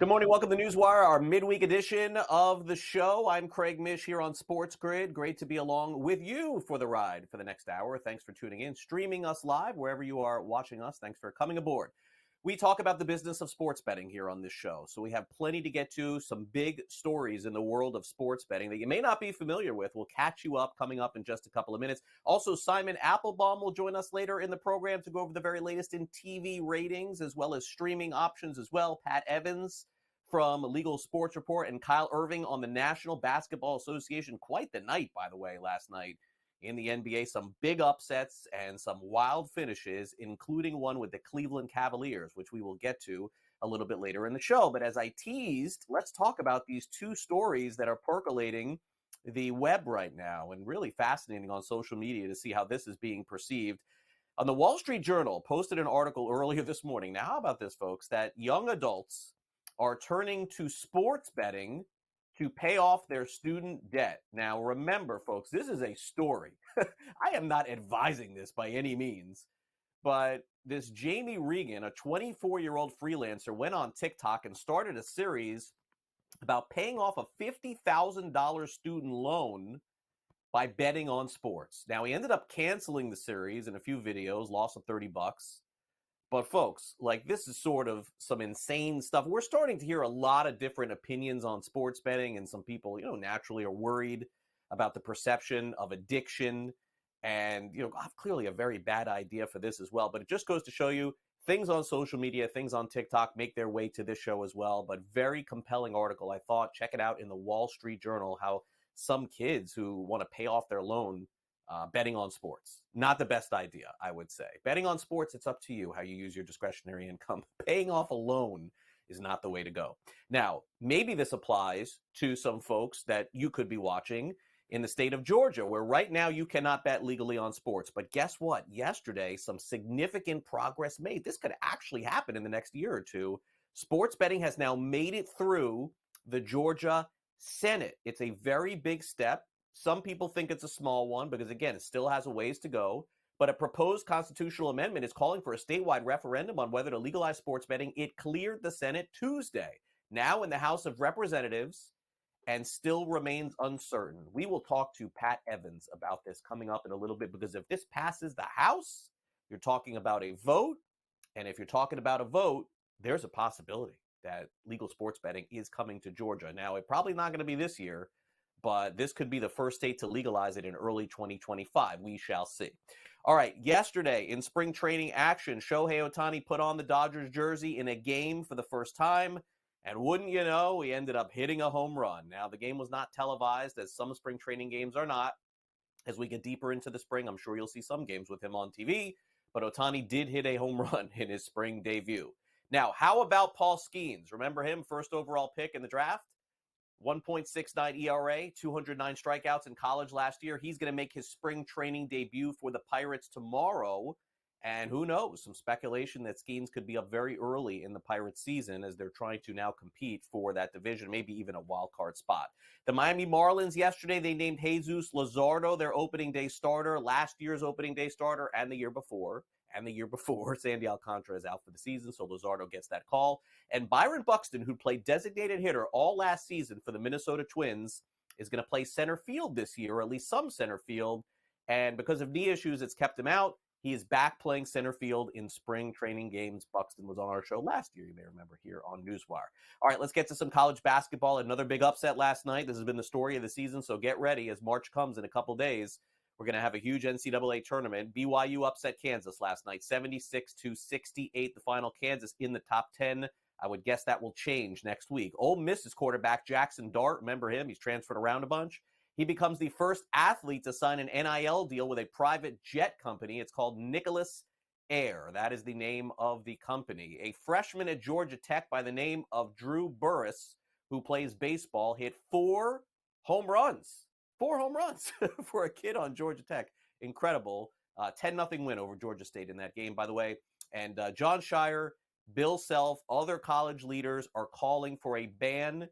Good morning. Welcome to NewsWire, our midweek edition of the show. I'm Craig Mish here on SportsGrid. Great to be along with you for the ride for the next hour. Thanks for tuning in, streaming us live wherever you are watching us. Thanks for coming aboard. We talk about the business of sports betting here on this show, so we have plenty to get to, some big stories in the world of sports betting that you may not be familiar with. We'll catch you up coming up in just a couple of minutes. Also, Simon Applebaum will join us later in the program to go over the very latest in TV ratings as well as streaming options as well. Pat Evans from Legal Sports Report and Kyle Irving on the National Basketball Association. Quite the night, by the way, last night in the NBA. Some big upsets and some wild finishes, including one with the Cleveland Cavaliers, which we will get to a little bit later in the show. But as I teased, let's talk about these two stories that are percolating the web right now and really fascinating on social media to see how this is being perceived. On the Wall Street Journal posted an article earlier this morning. Now, how about this, folks, that young adults are turning to sports betting to pay off their student debt. Now, remember, folks, this is a story. I am not advising this by any means, but this Jamie Regan, a 24-year-old freelancer, went on TikTok and started a series about paying off a $50,000 student loan by betting on sports. Now, he ended up canceling the series in a few videos, loss of $30. But folks, like, this is sort of some insane stuff. We're starting to hear a lot of different opinions on sports betting, and some people, naturally are worried about the perception of addiction and, clearly a very bad idea for this as well. But it just goes to show you things on social media, things on TikTok make their way to this show as well. But very compelling article, I thought. Check it out in the Wall Street Journal, how some kids who want to pay off their loan betting on sports. Not the best idea, I would say. Betting on sports, it's up to you how you use your discretionary income. Paying off a loan is not the way to go. Now, maybe this applies to some folks that you could be watching in the state of Georgia, where right now you cannot bet legally on sports. But guess what? Yesterday, some significant progress made. This could actually happen in the next year or two. Sports betting has now made it through the Georgia Senate. It's a very big step. Some people think it's a small one because, again, it still has a ways to go. But a proposed constitutional amendment is calling for a statewide referendum on whether to legalize sports betting. It cleared the Senate Tuesday, now in the House of Representatives, and still remains uncertain. We will talk to Pat Evans about this coming up in a little bit, because if this passes the House, you're talking about a vote. And if you're talking about a vote, there's a possibility that legal sports betting is coming to Georgia. Now, it's probably not going to be this year, but this could be the first state to legalize it in early 2025. We shall see. All right, yesterday in spring training action, Shohei Ohtani put on the Dodgers jersey in a game for the first time, and wouldn't you know, he ended up hitting a home run. Now, the game was not televised, as some spring training games are not. As we get deeper into the spring, I'm sure you'll see some games with him on TV, but Ohtani did hit a home run in his spring debut. Now, how about Paul Skeens? Remember him, first overall pick in the draft? 1.69 ERA, 209 strikeouts in college last year. He's going to make his spring training debut for the Pirates tomorrow. And who knows, some speculation that Skeens could be up very early in the Pirates season as they're trying to now compete for that division, maybe even a wild card spot. The Miami Marlins yesterday, they named Jesus Luzardo their opening day starter, last year's opening day starter, and the year before. Sandy Alcantara is out for the season, so Luzardo gets that call. And Byron Buxton, who played designated hitter all last season for the Minnesota Twins, is going to play center field this year, or at least some center field. And because of knee issues, it's kept him out. He is back playing center field in spring training games. Buxton was on our show last year, you may remember, here on NewsWire. All right, let's get to some college basketball. Another big upset last night. This has been the story of the season, so get ready as March comes in a couple days. We're going to have a huge NCAA tournament. BYU upset Kansas last night, 76-68, the final. Kansas in the top 10. I would guess that will change next week. Ole Miss's quarterback, Jackson Dart, remember him? He's transferred around a bunch. He becomes the first athlete to sign an NIL deal with a private jet company. It's called Nicholas Air. That is the name of the company. A freshman at Georgia Tech by the name of Drew Burress, who plays baseball, hit 4 home runs. 4 home runs for a kid on Georgia Tech. Incredible. 10-0 win over Georgia State in that game, by the way. And John Shire, Bill Self, other college leaders are calling for a ban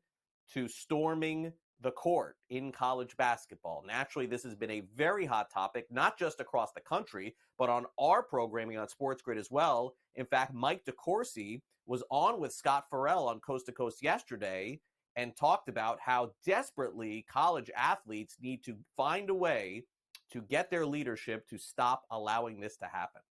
to storming the court in college basketball. Naturally, this has been a very hot topic, not just across the country, but on our programming on SportsGrid as well. In fact, Mike DeCourcy was on with Scott Farrell on Coast to Coast yesterday and talked about how desperately college athletes need to find a way to get their leadership to stop allowing this to happen.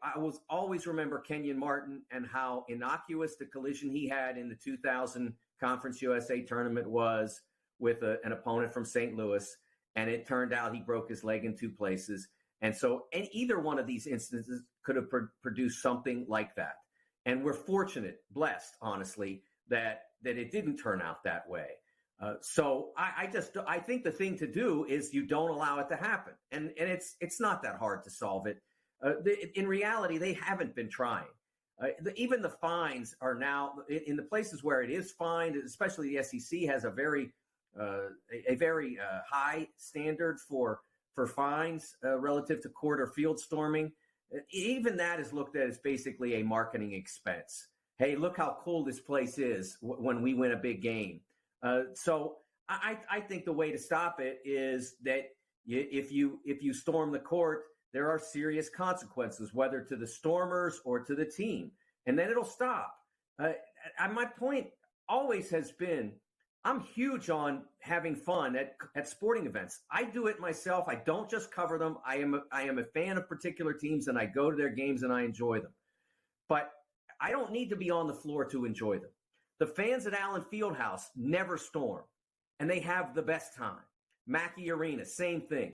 I will always remember Kenyon Martin and how innocuous the collision he had in the 2000 Conference USA tournament was with an opponent from St. Louis. And it turned out he broke his leg in two places. And so either one of these instances could have produced something like that. And we're fortunate, blessed, honestly, that it didn't turn out that way. So I think the thing to do is you don't allow it to happen. And it's not that hard to solve it. In reality, they haven't been trying. Even the fines are now in the places where it is fined, especially the SEC has a very high standard for fines relative to court or field storming. Even that is looked at as basically a marketing expense. Hey, look how cool this place is when we win a big game. So I think the way to stop it is that if you storm the court, there are serious consequences, whether to the stormers or to the team, and then it'll stop. My point always has been, I'm huge on having fun at sporting events. I do it myself. I don't just cover them. I am a fan of particular teams, and I go to their games and I enjoy them. But I don't need to be on the floor to enjoy them. The fans at Allen Fieldhouse never storm, and they have the best time. Mackey Arena, same thing.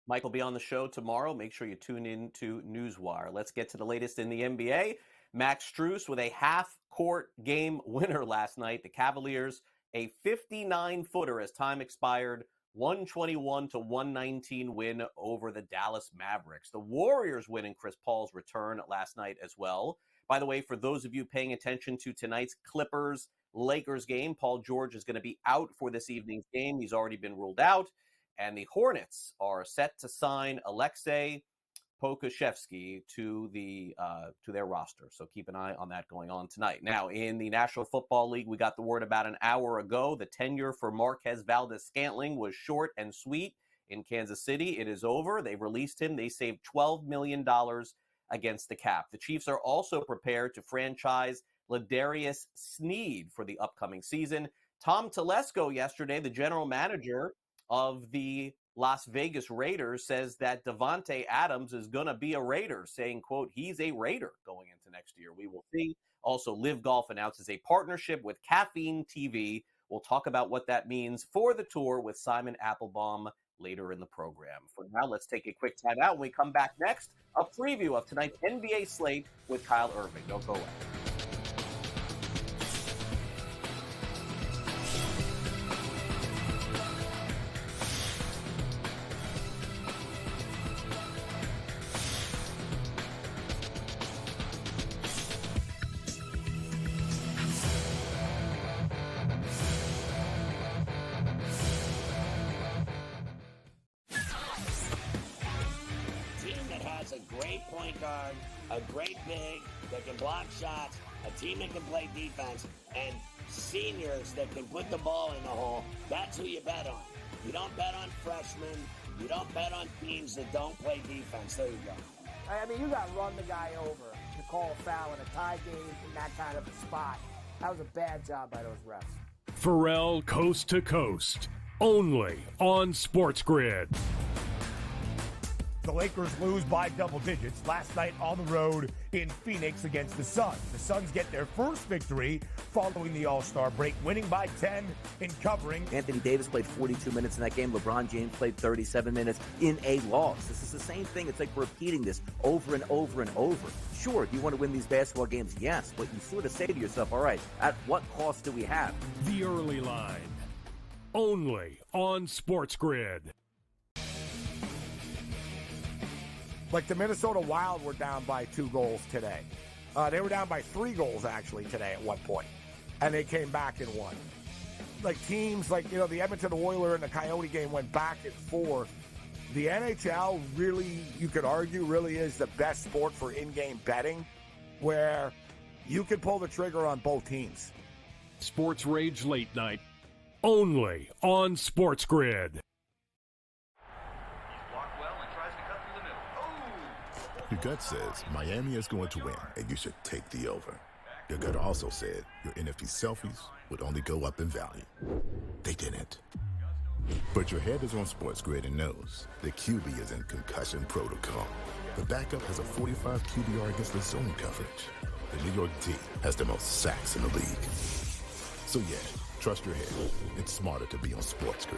Mike will be on the show tomorrow. Make sure you tune in to NewsWire. Let's get to the latest in the NBA. Max Strus with a half-court game winner last night. The Cavaliers, a 59-footer as time expired, 121-119 win over the Dallas Mavericks. The Warriors win in Chris Paul's return last night as well. By the way, for those of you paying attention to tonight's Clippers-Lakers game, Paul George is going to be out for this evening's game. He's already been ruled out. And the Hornets are set to sign Alexei Pokusevski to their roster. So keep an eye on that going on tonight. Now, in the National Football League, we got the word about an hour ago. The tenure for Marquez Valdes-Scantling was short and sweet in Kansas City. It is over. They released him. They saved $12 million against the cap. The Chiefs are also prepared to franchise Ladarius Sneed for the upcoming season. Tom Telesco yesterday, the general manager of the Las Vegas Raiders, says that Davante Adams is going to be a Raider, saying, quote, he's a Raider going into next year. We will see. Also, Live Golf announces a partnership with Caffeine TV. We'll talk about what that means for the tour with Simon Applebaum later in the program. For now, let's take a quick time out. When we come back next, a preview of tonight's NBA slate with Kyle Irving. Don't go away. A great big that can block shots, a team that can play defense, and seniors that can put the ball in the hole. That's who you bet on. You don't bet on freshmen. You don't bet on teams that don't play defense. There you go. I mean, you got to run the guy over to call a foul in a tie game in that kind of a spot. That was a bad job by those refs. Pharrell Coast to Coast, only on SportsGrid. The Lakers lose by double digits last night on the road in Phoenix against the Suns. The Suns get their first victory following the All-Star break, winning by 10 in covering. Anthony Davis played 42 minutes in that game. LeBron James played 37 minutes in a loss. This is the same thing. It's like repeating this over and over and over. Sure, do you want to win these basketball games? Yes, but you sort of say to yourself, all right, at what cost do we have? The Early Line, only on SportsGrid. Like the Minnesota Wild were down by 2 goals today. They were down by 3 goals, actually, today at one point. And they came back and won. Like teams like, the Edmonton Oilers and the Coyote game went back and forth. The NHL really, you could argue, really is the best sport for in-game betting, where you can pull the trigger on both teams. Sports Rage Late Night, only on SportsGrid. Your gut says Miami is going to win, and you should take the over. Your gut also said your NFT selfies would only go up in value. They didn't. But your head is on SportsGrid and knows the QB is in concussion protocol. The backup has a 45 QBR against the zone coverage. The New York D has the most sacks in the league. So yeah, trust your head. It's smarter to be on SportsGrid.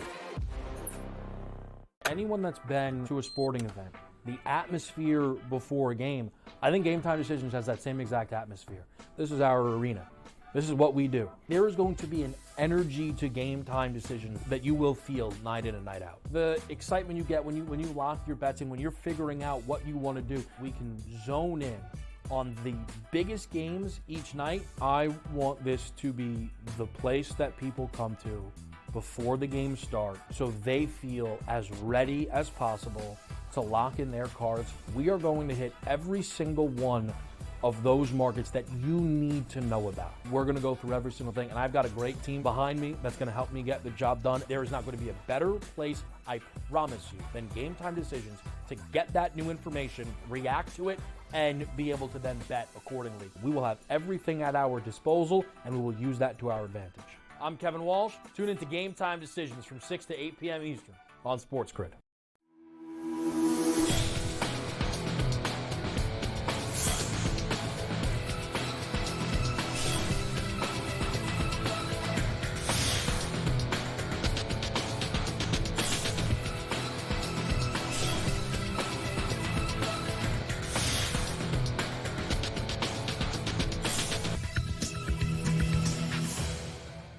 Anyone that's been to a sporting event, the atmosphere before a game, I think Game Time Decisions has that same exact atmosphere. This is our arena. This is what we do. There is going to be an energy to Game Time Decisions that you will feel night in and night out. The excitement you get when you lock your bets in, when you're figuring out what you want to do, we can zone in on the biggest games each night. I want this to be the place that people come to before the games start so they feel as ready as possible to lock in their cards. We are going to hit every single one of those markets that you need to know about. We're going to go through every single thing, and I've got a great team behind me that's going to help me get the job done. There is not going to be a better place, I promise you, than Game Time Decisions to get that new information, react to it, and be able to then bet accordingly. We will have everything at our disposal, and we will use that to our advantage. I'm Kevin Walsh. Tune into Game Time Decisions from 6 to 8 p.m. Eastern on SportsGrid.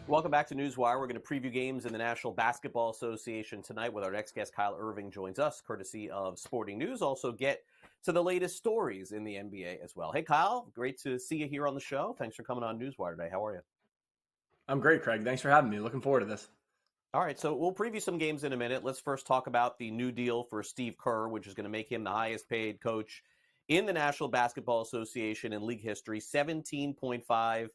Welcome back to NewsWire. We're going to preview games in the National Basketball Association tonight with our next guest. Kyle Irving joins us, courtesy of Sporting News. Also get to the latest stories in the NBA as well. Hey, Kyle, great to see you here on the show. Thanks for coming on NewsWire today. How are you? I'm great, Craig. Thanks for having me. Looking forward to this. All right, so we'll preview some games in a minute. Let's first talk about the new deal for Steve Kerr, which is going to make him the highest paid coach in the National Basketball Association in league history, $17.5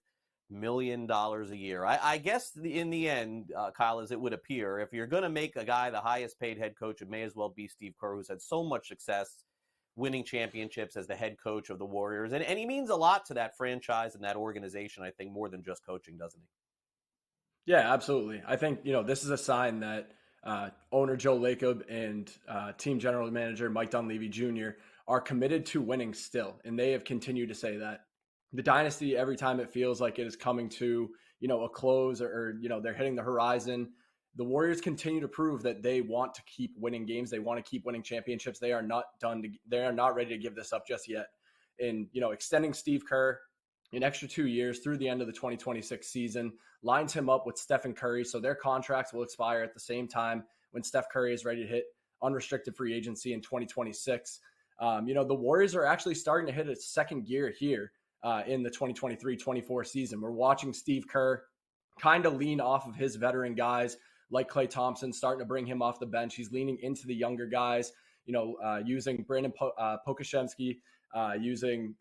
million a year. I guess in the end, Kyle, as it would appear, if you're going to make a guy the highest paid head coach, it may as well be Steve Kerr, who's had so much success winning championships as the head coach of the Warriors. And he means a lot to that franchise and that organization, I think, more than just coaching, doesn't he? Yeah, absolutely. I think, this is a sign that owner Joe Lacob and team general manager Mike Dunleavy Jr. are committed to winning still. And they have continued to say that. The dynasty, every time it feels like it is coming to, a close or they're hitting the horizon, the Warriors continue to prove that they want to keep winning games. They want to keep winning championships. They are not done. They are not ready to give this up just yet. And, extending Steve Kerr an extra 2 years through the end of the 2026 season lines him up with Stephen Curry. So their contracts will expire at the same time when Steph Curry is ready to hit unrestricted free agency in 2026. The Warriors are actually starting to hit its second gear here. In the 2023-24 season. We're watching Steve Kerr kind of lean off of his veteran guys like Klay Thompson, starting to bring him off the bench. He's leaning into the younger guys, using Brandon Pokuševski, using,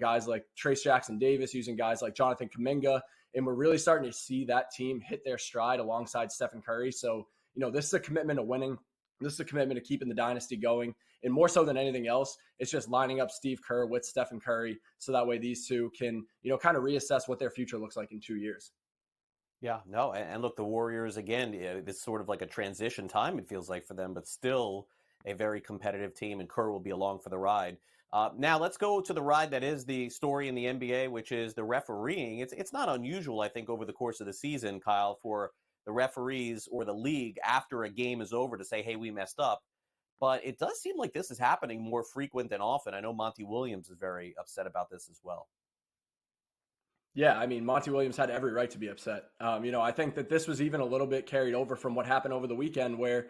guys like Trace Jackson Davis, using guys like Jonathan Kuminga. And we're really starting to see that team hit their stride alongside Stephen Curry. So, this is a commitment to winning. This is a commitment to keeping the dynasty going. And more so than anything else, it's just lining up Steve Kerr with Stephen Curry so that way these two can, kind of reassess what their future looks like in 2 years. Yeah, no. And look, the Warriors, again, it's sort of like a transition time, it feels like, for them, but still a very competitive team, and Kerr will be along for the ride. Now, let's go to the ride that is the story in the NBA, which is the refereeing. It's not unusual, I think, over the course of the season, Kyle, for the referees or the league after a game is over to say, hey, we messed up. But it does seem like this is happening more frequent than often. I know Monty Williams is very upset about this as well. Yeah, I mean, Monty Williams had every right to be upset. I think that this was even a little bit carried over from what happened over the weekend where,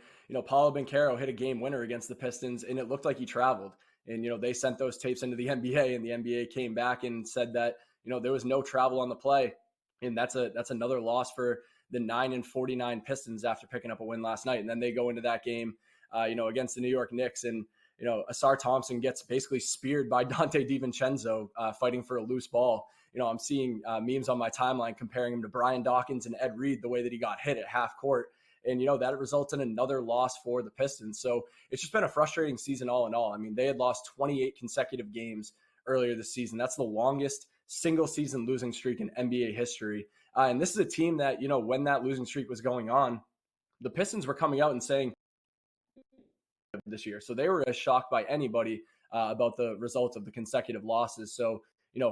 Paolo Banchero hit a game winner against the Pistons and it looked like he traveled. And, they sent those tapes into the NBA and the NBA came back and said that, there was no travel on the play. And that's another loss for the 9-49 Pistons after picking up a win last night. And then they go into that game, against the New York Knicks. And, Asar Thompson gets basically speared by Dante DiVincenzo fighting for a loose ball. I'm seeing memes on my timeline comparing him to Brian Dawkins and Ed Reed, the way that he got hit at half court. And, that results in another loss for the Pistons. So it's just been a frustrating season all in all. I mean, they had lost 28 consecutive games earlier this season. That's the longest single season losing streak in NBA history. And this is a team that, when that losing streak was going on, the Pistons were coming out and saying this year. So they were as shocked by anybody about the results of the consecutive losses. So,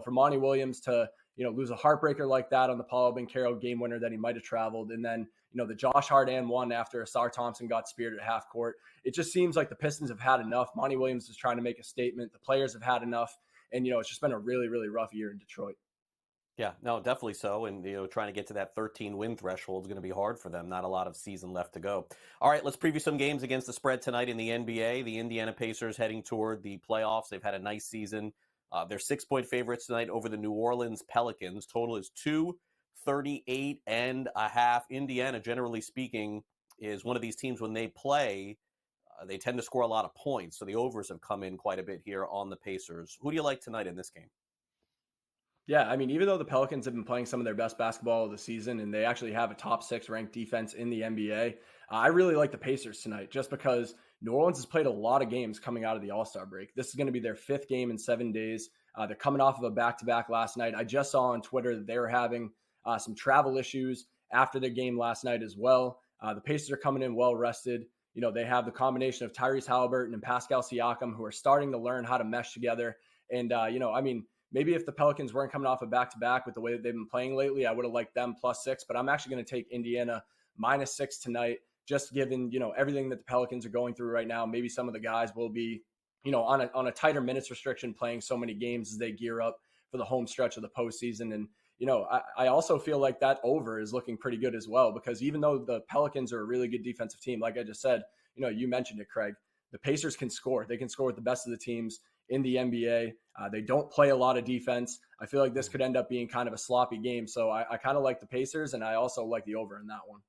for Monty Williams to, lose a heartbreaker like that on the Paolo Banchero game winner that he might have traveled. And then, the Josh Hart and one after Asar Thompson got speared at half court. It just seems like the Pistons have had enough. Monty Williams is trying to make a statement. The players have had enough. And, it's just been a really, really rough year in Detroit. Yeah, no, definitely so. And, trying to get to that 13-win threshold is going to be hard for them. Not a lot of season left to go. All right, let's preview some games against the spread tonight in the NBA. The Indiana Pacers heading toward the playoffs. They've had a nice season. They're 6-point favorites tonight over the New Orleans Pelicans. Total is 238.5. Indiana, generally speaking, is one of these teams when they play, they tend to score a lot of points. So the overs have come in quite a bit here on the Pacers. Who do you like tonight in this game? Yeah, I mean, even though the Pelicans have been playing some of their best basketball of the season and they actually have a top 6 ranked defense in the NBA, I really like the Pacers tonight just because New Orleans has played a lot of games coming out of the All-Star break. This is going to be their 5th game in 7 days. They're coming off of a back-to-back last night. I just saw on Twitter that they were having some travel issues after their game last night as well. The Pacers are coming in well-rested. They have the combination of Tyrese Halliburton and Pascal Siakam who are starting to learn how to mesh together. And, maybe if the Pelicans weren't coming off a back-to-back with the way that they've been playing lately, I would have liked them +6, but I'm actually going to take Indiana -6 tonight, just given, everything that the Pelicans are going through right now. Maybe some of the guys will be, on a tighter minutes restriction playing so many games as they gear up for the home stretch of the postseason. And, I also feel like that over is looking pretty good as well, because even though the Pelicans are a really good defensive team, like I just said, you mentioned it, Craig, the Pacers can score. They can score with the best of the teams in the NBA. They don't play a lot of defense. I feel like this could end up being kind of a sloppy game. So I kind of like the Pacers, and I also like the over in that one.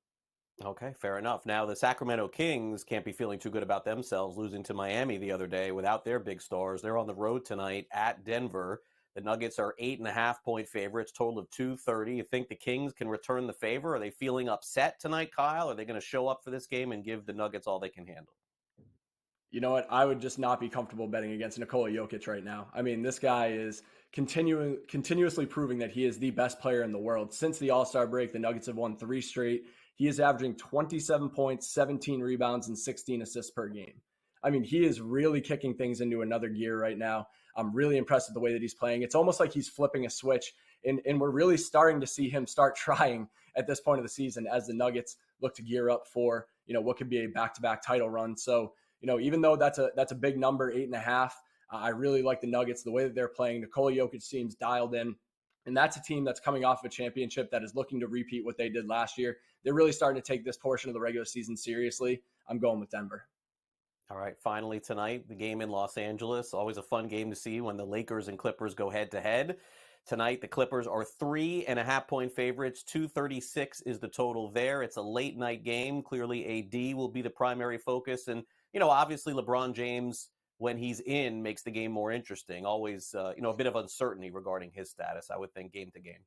Okay, fair enough. Now, the Sacramento Kings can't be feeling too good about themselves, losing to Miami the other day without their big stars. They're on the road tonight at Denver. The Nuggets are 8.5-point favorites, total of 230. You think the Kings can return the favor? Are they feeling upset tonight, Kyle? Are they going to show up for this game and give the Nuggets all they can handle? You know what? I would just not be comfortable betting against Nikola Jokic right now. I mean, this guy is continuously proving that he is the best player in the world. Since the All-Star break, the Nuggets have won 3 straight. He is averaging 27 points, 17 rebounds, and 16 assists per game. I mean, he is really kicking things into another gear right now. I'm really impressed with the way that he's playing. It's almost like he's flipping a switch, and we're really starting to see him start trying at this point of the season as the Nuggets look to gear up for, what could be a back-to-back title run. So, even though that's a big number, 8.5, I really like the Nuggets, the way that they're playing. Nikola Jokic seems dialed in, and that's a team that's coming off of a championship that is looking to repeat what they did last year. They're really starting to take this portion of the regular season seriously. I'm going with Denver. All right, finally tonight, the game in Los Angeles. Always a fun game to see when the Lakers and Clippers go head-to-head. Tonight, the Clippers are 3.5-point favorites. 236 is the total there. It's a late-night game. Clearly, AD will be the primary focus, and obviously LeBron James, when he's in, makes the game more interesting. Always, a bit of uncertainty regarding his status, I would think, game to game.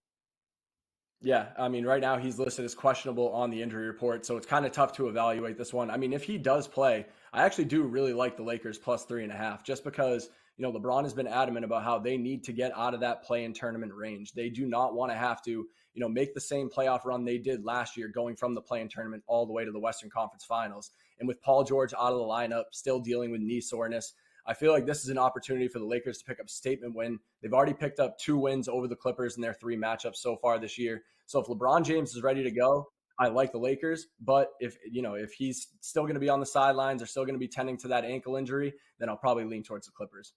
Yeah, I mean, right now he's listed as questionable on the injury report, so it's kind of tough to evaluate this one. I mean, if he does play, I actually do really like the Lakers +3.5, just because, LeBron has been adamant about how they need to get out of that play-in tournament range. They do not want to have to, make the same playoff run they did last year, going from the play-in tournament all the way to the Western Conference Finals. And with Paul George out of the lineup, still dealing with knee soreness, I feel like this is an opportunity for the Lakers to pick up a statement win. They've already picked up 2 wins over the Clippers in their 3 matchups so far this year. So if LeBron James is ready to go, I like the Lakers. But if he's still going to be on the sidelines or still going to be tending to that ankle injury, then I'll probably lean towards the Clippers.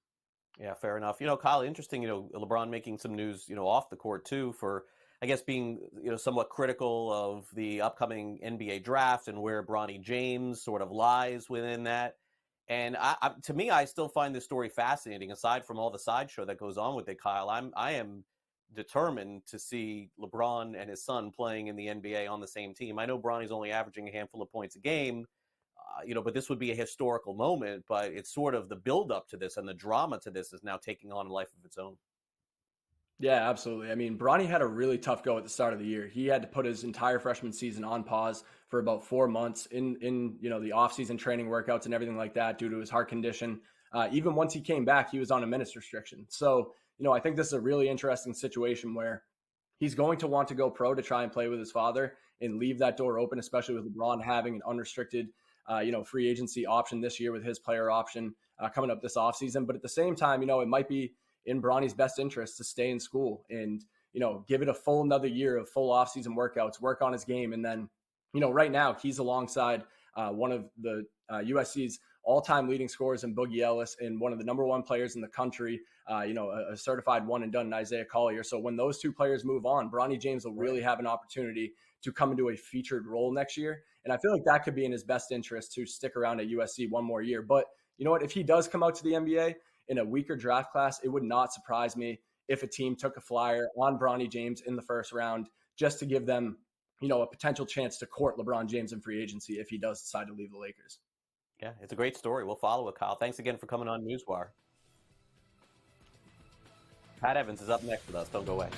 Yeah, fair enough. Kyle, interesting, LeBron making some news, off the court too for, I guess, being, somewhat critical of the upcoming NBA draft and where Bronny James sort of lies within that. And to me, I still find this story fascinating. Aside from all the sideshow that goes on with it, Kyle, I am determined to see LeBron and his son playing in the NBA on the same team. I know Bronny's only averaging a handful of points a game, but this would be a historical moment. But it's sort of the build-up to this and the drama to this is now taking on a life of its own. Yeah, absolutely. I mean, Bronny had a really tough go at the start of the year. He had to put his entire freshman season on pause for about 4 months in the offseason training workouts and everything like that due to his heart condition. Even once he came back, he was on a minutes restriction. So, I think this is a really interesting situation where he's going to want to go pro to try and play with his father and leave that door open, especially with LeBron having an unrestricted, free agency option this year with his player option coming up this offseason. But at the same time, it might be in Bronny's best interest to stay in school and, give it a full another year of full offseason workouts, work on his game. And then, right now he's alongside one of the USC's all-time leading scorers in Boogie Ellis and one of the number one players in the country, a certified one and done in Isaiah Collier. So when those two players move on, Bronny James will really have an opportunity to come into a featured role next year. And I feel like that could be in his best interest to stick around at USC one more year. But you know what? If he does come out to the NBA in a weaker draft class, it would not surprise me if a team took a flyer on Bronny James in the first round just to give them, a potential chance to court LeBron James in free agency if he does decide to leave the Lakers. Yeah, it's a great story. We'll follow it, Kyle. Thanks again for coming on NewsWire. Pat Evans is up next with us. Don't go away.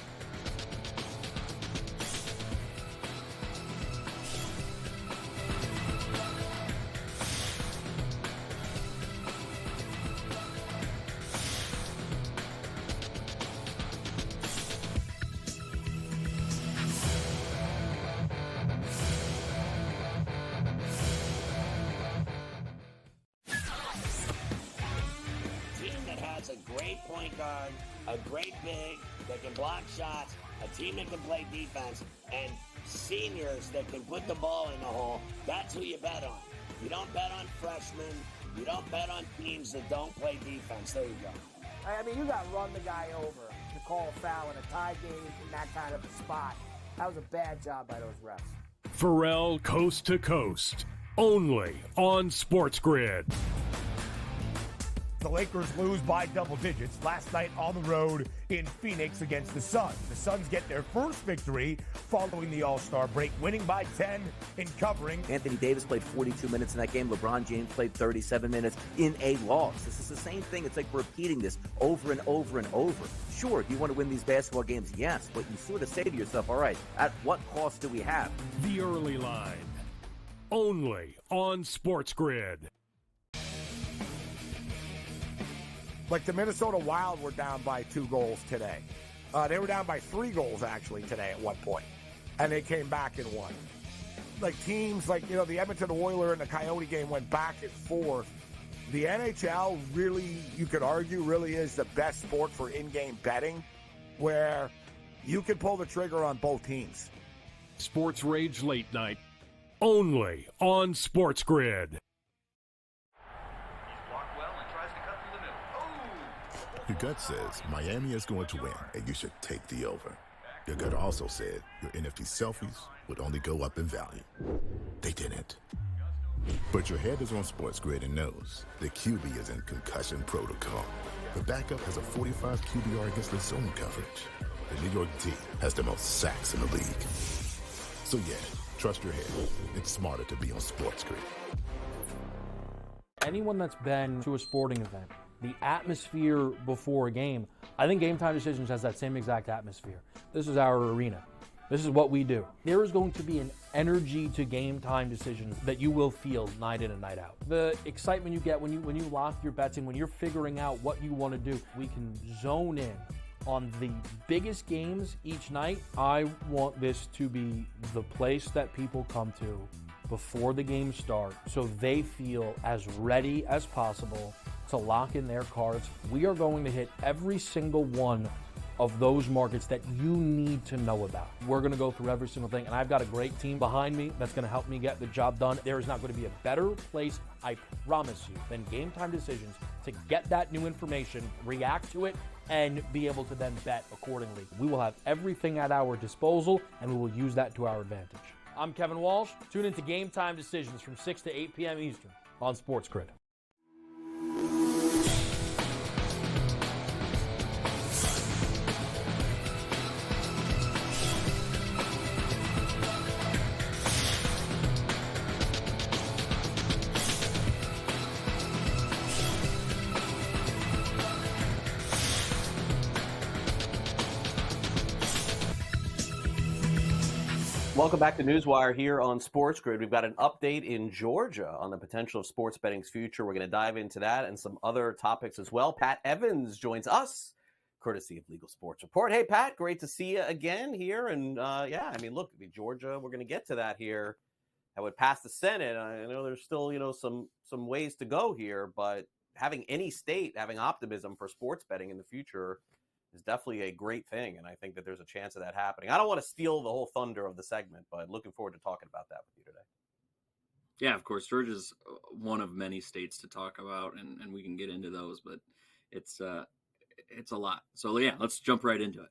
A great big that can block shots, a team that can play defense, and seniors that can put the ball in the hole. That's who you bet on. You don't bet on freshmen. You don't bet on teams that don't play defense. There you go. I mean, you got to run the guy over to call a foul in a tie game in that kind of a spot. That was a bad job by those refs. Pharrell Coast to Coast, only on SportsGrid. The Lakers lose by double digits last night on the road in Phoenix against the Suns. The Suns get their first victory following the All-Star break, winning by 10 in covering. Anthony Davis played 42 minutes in that game. LeBron James played 37 minutes in a loss. This is the same thing. It's like repeating this over and over and over. Sure, do you want to win these basketball games? Yes, but you sort of say to yourself, all right, at what cost do we have? The Early Line, only on SportsGrid. Like the Minnesota Wild were down by 2 goals today. They were down by 3 goals, actually, today at one point. And they came back and won. Like teams like, the Edmonton Oilers and the Coyote game went back and forth. The NHL really, you could argue, really is the best sport for in-game betting where you can pull the trigger on both teams. Sports Rage Late Night, only on SportsGrid. Your gut says Miami is going to win, and you should take the over. Your gut also said your NFT selfies would only go up in value. They didn't. But your head is on SportsGrid and knows the QB is in concussion protocol. The backup has a 45 QBR against the zone coverage. The New York D has the most sacks in the league. So yeah, trust your head. It's smarter to be on SportsGrid. Anyone that's been to a sporting event, the atmosphere before a game, I think Game Time Decisions has that same exact atmosphere. This is our arena. This is what we do. There is going to be an energy to Game Time Decisions that you will feel night in and night out. The excitement you get when you lock your bets in, when you're figuring out what you want to do, we can zone in on the biggest games each night. I want this to be the place that people come to before the games start so they feel as ready as possible to lock in their cards. We are going to hit every single one of those markets that you need to know about. We're going to go through every single thing, and I've got a great team behind me that's going to help me get the job done. There is not going to be a better place, I promise you, than Game Time Decisions to get that new information, react to it, and be able to then bet accordingly. We will have everything at our disposal, and we will use that to our advantage. I'm Kevin Walsh. Tune into Game Time Decisions from 6 to 8 p.m. Eastern on SportsGrid. Welcome back to NewsWire here on SportsGrid. We've got an update in Georgia on the potential of sports betting's future. We're going to dive into that and some other topics as well. Pat Evans joins us, courtesy of Legal Sports Report. Hey, Pat, great to see you again here. And look, Georgia, we're going to get to that here. That would pass the Senate. I know there's still, some ways to go here, but having any state having optimism for sports betting in the future is definitely a great thing, and I think that there's a chance of that happening. I don't want to steal the whole thunder of the segment, but looking forward to talking about that with you today. Yeah, of course, Georgia's one of many states to talk about, and we can get into those, but it's a lot. So yeah, let's jump right into it.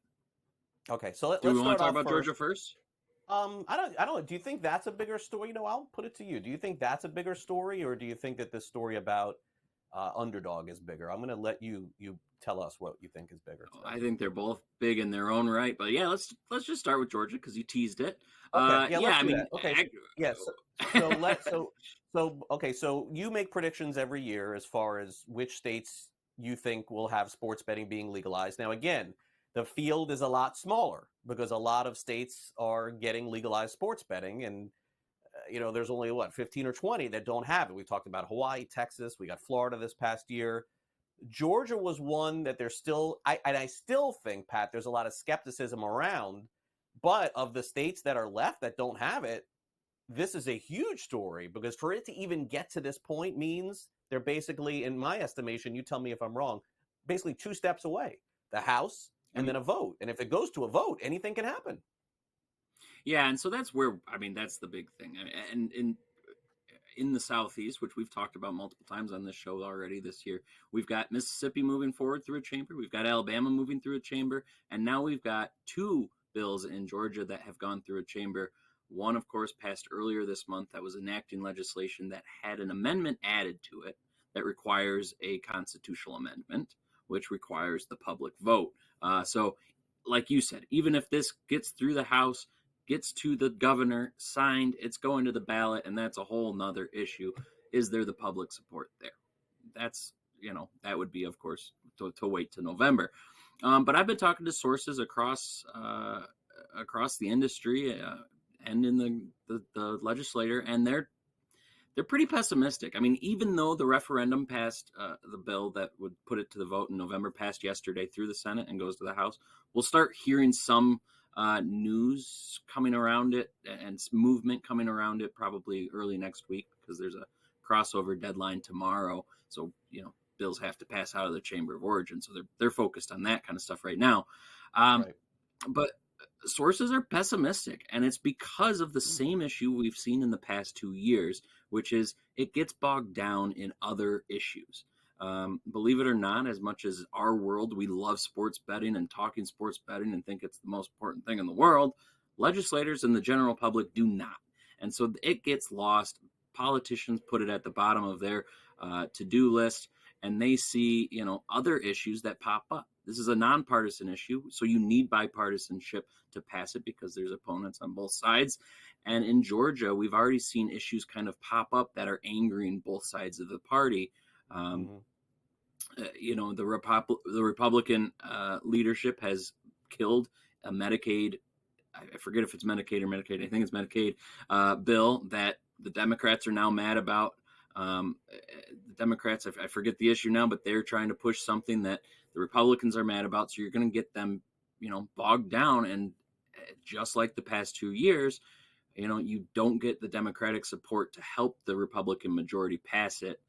Okay, so let's want to talk about Georgia first? I don't. Do you think that's a bigger story? I'll put it to you. Do you think that's a bigger story, or do you think that this story about underdog is bigger? I'm going to let you tell us what you think is bigger. I think they're both big in their own right, but yeah, let's just start with Georgia because you teased it. Okay, So you make predictions every year as far as which states you think will have sports betting being legalized. Now, again, the field is a lot smaller because a lot of states are getting legalized sports betting, and there's only 15 or 20 that don't have it. We talked about Hawaii, Texas, we got Florida this past year. Georgia was one that there's still, I still think, Pat, there's a lot of skepticism around, but of the states that are left that don't have it, this is a huge story because for it to even get to this point means they're basically, in my estimation, you tell me if I'm wrong, basically 2 steps away, the House and then a vote. And if it goes to a vote, anything can happen. Yeah, and so that's where, that's the big thing. And in the Southeast, which we've talked about multiple times on this show already this year, we've got Mississippi moving forward through a chamber. We've got Alabama moving through a chamber. And now we've got 2 bills in Georgia that have gone through a chamber. One, of course, passed earlier this month that was enacting legislation that had an amendment added to it that requires a constitutional amendment, which requires the public vote. So like you said, even if this gets through the House, gets to the governor, signed, it's going to the ballot, and that's a whole nother issue. Is there the public support there? That's, that would be, of course, to wait to November. But I've been talking to sources across the industry and in the legislature, and they're pretty pessimistic. Even though the referendum passed, the bill that would put it to the vote in November passed yesterday through the Senate and goes to the House, we'll start hearing some news coming around it and movement coming around it probably early next week because there's a crossover deadline tomorrow. So, bills have to pass out of the Chamber of Origin. So they're focused on that kind of stuff right now. Right. But sources are pessimistic, and it's because of the same issue we've seen in the past 2 years, which is it gets bogged down in other issues. Believe it or not, as much as our world, we love sports betting and talking sports betting and think it's the most important thing in the world, legislators and the general public do not. And so it gets lost. Politicians put it at the bottom of their to-do list, and they see, other issues that pop up. This is a nonpartisan issue, so you need bipartisanship to pass it because there's opponents on both sides. And in Georgia, we've already seen issues kind of pop up that are angering both sides of the party. The Republican leadership has killed a Medicaid, I forget if it's Medicaid or Medicaid, I think it's Medicaid bill that the Democrats are now mad about. The Democrats, I forget the issue now, but they're trying to push something that the Republicans are mad about. So you're going to get them, bogged down. And just like the past 2 years, you don't get the Democratic support to help the Republican majority pass it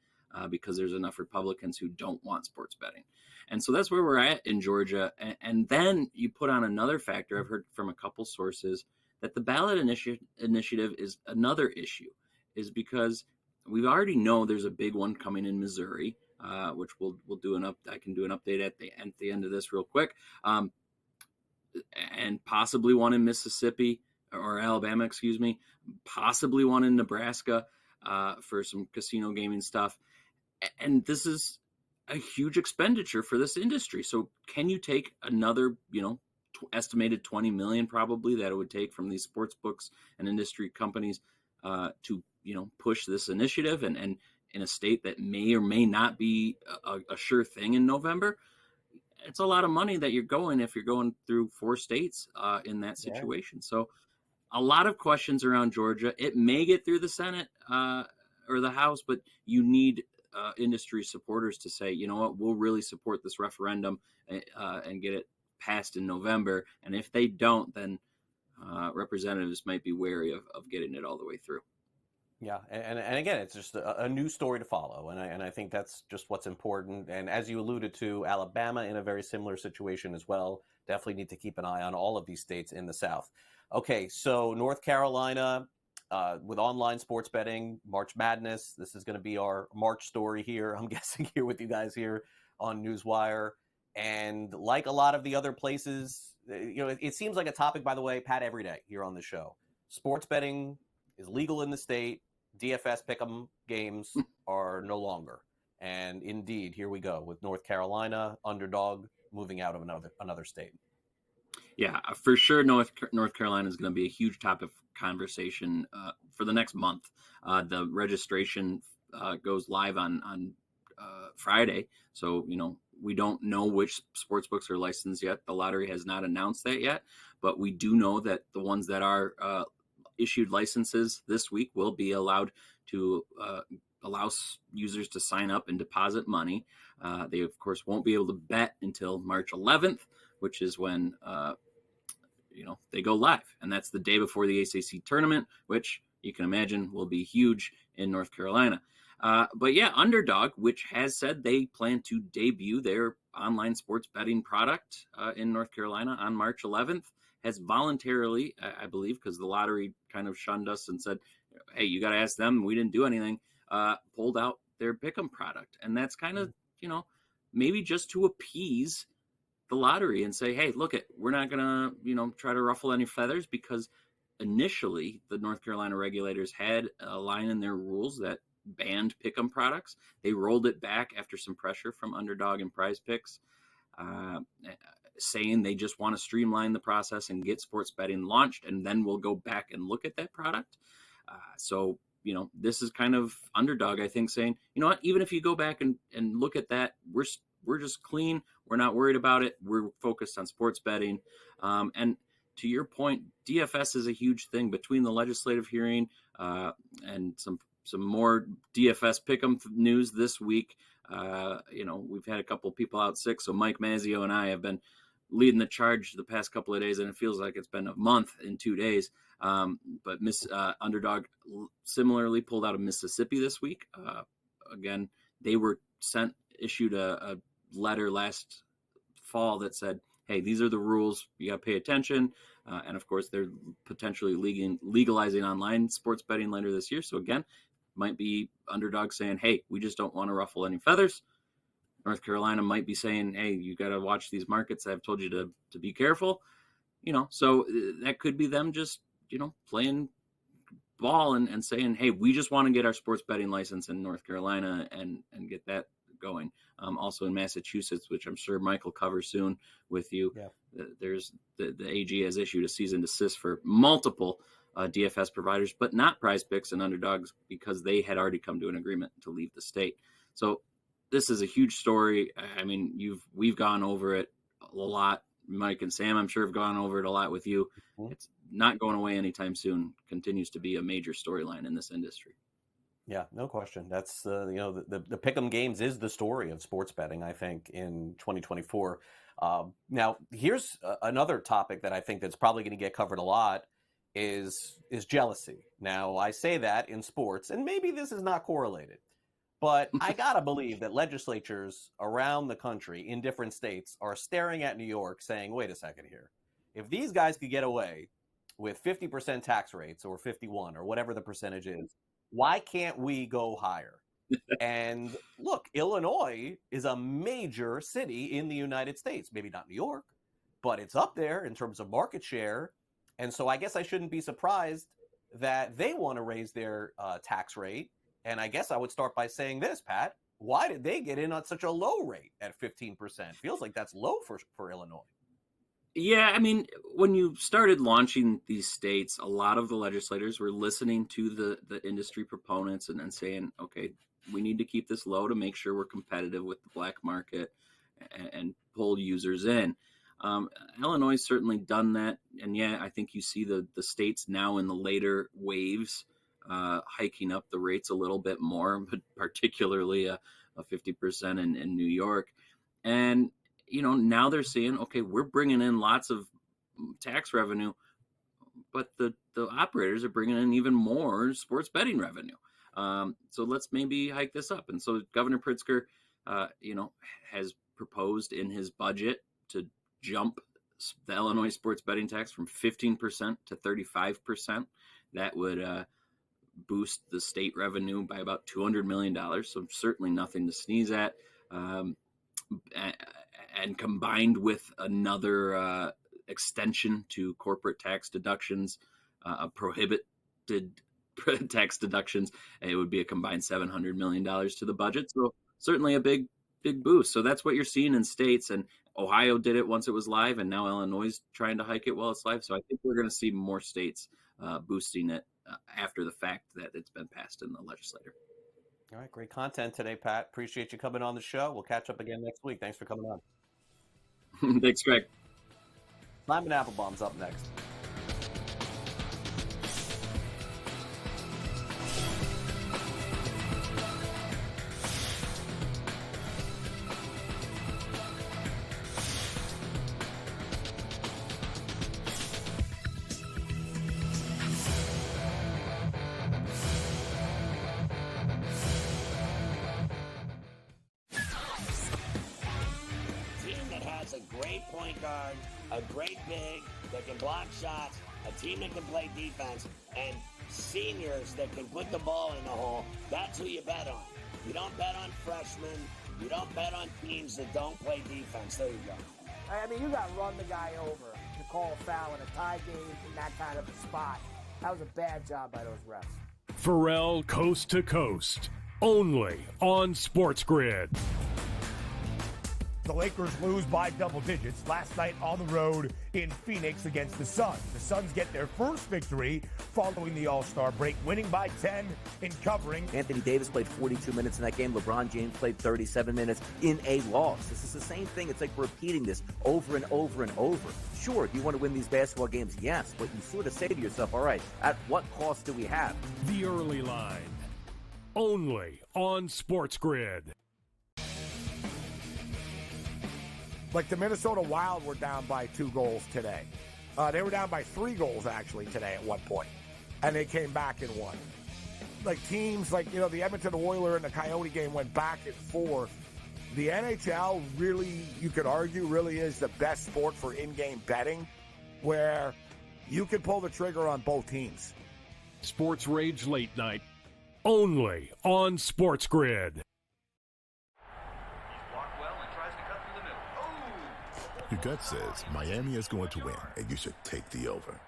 because there's enough Republicans who don't want sports betting. And so that's where we're at in Georgia. And then you put on another factor. I've heard from a couple sources that the ballot initiative is another issue, is because we already know there's a big one coming in Missouri, which we'll do I can do an update at the end of this real quick, and possibly one in Mississippi or Alabama, possibly one in Nebraska for some casino gaming stuff. And this is a huge expenditure for this industry. So can you take another, estimated 20 million probably that it would take from these sports books and industry companies to, push this initiative and in a state that may or may not be a sure thing in November? It's a lot of money that if you're going through 4 states in that situation. Yeah. So a lot of questions around Georgia. It may get through the Senate or the House, but you need industry supporters to say, you know what, we'll really support this referendum and get it passed in November. And if they don't, then representatives might be wary of getting it all the way through. Yeah, and again, it's just a new story to follow, and I think that's just what's important. And as you alluded to, Alabama in a very similar situation as well. Definitely need to keep an eye on all of these states in the South. Okay, so North Carolina with online sports betting, March Madness. This is going to be our March story here, I'm guessing, here with you guys here on NewsWire. And like a lot of the other places, it seems like a topic, by the way, Pat, every day here on the show. Sports betting is legal in the state. DFS pick'em games are no longer. And indeed, here we go with North Carolina underdog moving out of another state. Yeah, for sure. North Carolina is going to be a huge topic of conversation for the next month. The registration goes live on Friday, so we don't know which sports books are licensed yet. The lottery has not announced that yet, but we do know that the ones that are issued licenses this week will be allowed to allow users to sign up and deposit money. They, of course, won't be able to bet until March 11th, which is when they go live. And that's the day before the ACC tournament, which you can imagine will be huge in North Carolina. But yeah, Underdog, which has said they plan to debut their online sports betting product in North Carolina on March 11th, has voluntarily, I believe, because the lottery kind of shunned us and said, hey, you got to ask them. We didn't do anything, pulled out their Pick'em product. And that's kind of, maybe just to appease the lottery and say, hey, look, we're not going to, try to ruffle any feathers, because initially the North Carolina regulators had a line in their rules that banned Pick'em products. They rolled it back after some pressure from Underdog and Prize Picks, saying they just want to streamline the process and get sports betting launched, and then we'll go back and look at that product. So, this is kind of Underdog, I think, saying, you know what, even if you go back and look at that, we're just clean. We're not worried about it. We're focused on sports betting. And to your point, DFS is a huge thing between the legislative hearing and some more DFS pick'em news this week. We've had a couple people out sick, so Mike Mazzio and I have been leading the charge the past couple of days, and it feels like it's been a month in 2 days. But Underdog similarly pulled out of Mississippi this week. Again, they were issued a letter last fall that said, hey, these are the rules. You got to pay attention. And of course, they're potentially legalizing online sports betting later this year. So again, might be Underdog saying, hey, we just don't want to ruffle any feathers. North Carolina might be saying, hey, you got to watch these markets. I've told you to be careful. So that could be them just, playing ball and saying, hey, we just want to get our sports betting license in North Carolina and get that going. Also in Massachusetts, which I'm sure Mike will cover soon with you. Yeah. There's the AG has issued a cease and desist for multiple DFS providers, but not Prize Picks and Underdogs, because they had already come to an agreement to leave the state. So this is a huge story. I mean, we've gone over it a lot. Mike and Sam, I'm sure, have gone over it a lot with you. Mm-hmm. It's not going away anytime soon. Continues to be a major storyline in this industry. Yeah, no question. That's the pick'em games is the story of sports betting, I think, in 2024. Now, here's another topic that I think that's probably going to get covered a lot is jealousy. Now, I say that in sports, and maybe this is not correlated, but I gotta believe that legislatures around the country in different states are staring at New York saying, wait a second here. If these guys could get away with 50% tax rates or 51 or whatever the percentage is, why can't we go higher? And look, Illinois is a major city in the United States. Maybe not New York, but it's up there in terms of market share. And so I guess I shouldn't be surprised that they want to raise their tax rate. And I guess I would start by saying this, Pat. Why did they get in on such a low rate at 15%? Feels like that's low for Illinois. Yeah, I mean, when you started launching these states, a lot of the legislators were listening to the industry proponents and saying, okay, we need to keep this low to make sure we're competitive with the black market and pull users in. Illinois has certainly done that. And yeah, I think you see the states now in the later waves hiking up the rates a little bit more, but particularly a 50% in New York. And, now they're saying, okay, we're bringing in lots of tax revenue, but the operators are bringing in even more sports betting revenue. So let's maybe hike this up. And so Governor Pritzker, has proposed in his budget to jump the Illinois sports betting tax from 15% to 35%. That would boost the state revenue by about $200 million. So certainly nothing to sneeze at. And combined with another extension to corporate tax deductions, prohibited tax deductions, it would be a combined $700 million to the budget. So certainly a big boost. So that's what you're seeing in states. And Ohio did it once it was live, and now Illinois is trying to hike it while it's live. So I think we're going to see more states boosting it after the fact that it's been passed in the legislature. All right, great content today, Pat. Appreciate you coming on the show. We'll catch up again next week. Thanks for coming on. Thanks, Greg. Simon Applebaum's up next. A great big that can block shots, a team that can play defense, and seniors that can put the ball in the hole. That's who you bet on. You don't bet on freshmen. You don't bet on teams that don't play defense. There you go. I mean, you got to run the guy over to call a foul in a tie game in that kind of a spot. That was a bad job by those refs. Pharrell Coast to Coast, only on SportsGrid. The Lakers lose by double digits last night on the road in Phoenix against the Suns. The Suns get their first victory following the All-Star break, winning by 10 in covering. Anthony Davis played 42 minutes in that game. LeBron James played 37 minutes in a loss. This is the same thing. It's like repeating this over and over and over. Sure, do you want to win these basketball games? Yes, but you sort of say to yourself, all right, at what cost do we have? The Early Line, only on SportsGrid. Like the Minnesota Wild were down by 2 goals today. They were down by 3 goals, actually, today at one point. And they came back and won. Like teams like, the Edmonton Oilers and the Coyote game went back and forth. The NHL really, you could argue, really is the best sport for in-game betting, where you can pull the trigger on both teams. Sports Rage Late Night, only on SportsGrid. Your gut says Miami is going to win, and you should take the over.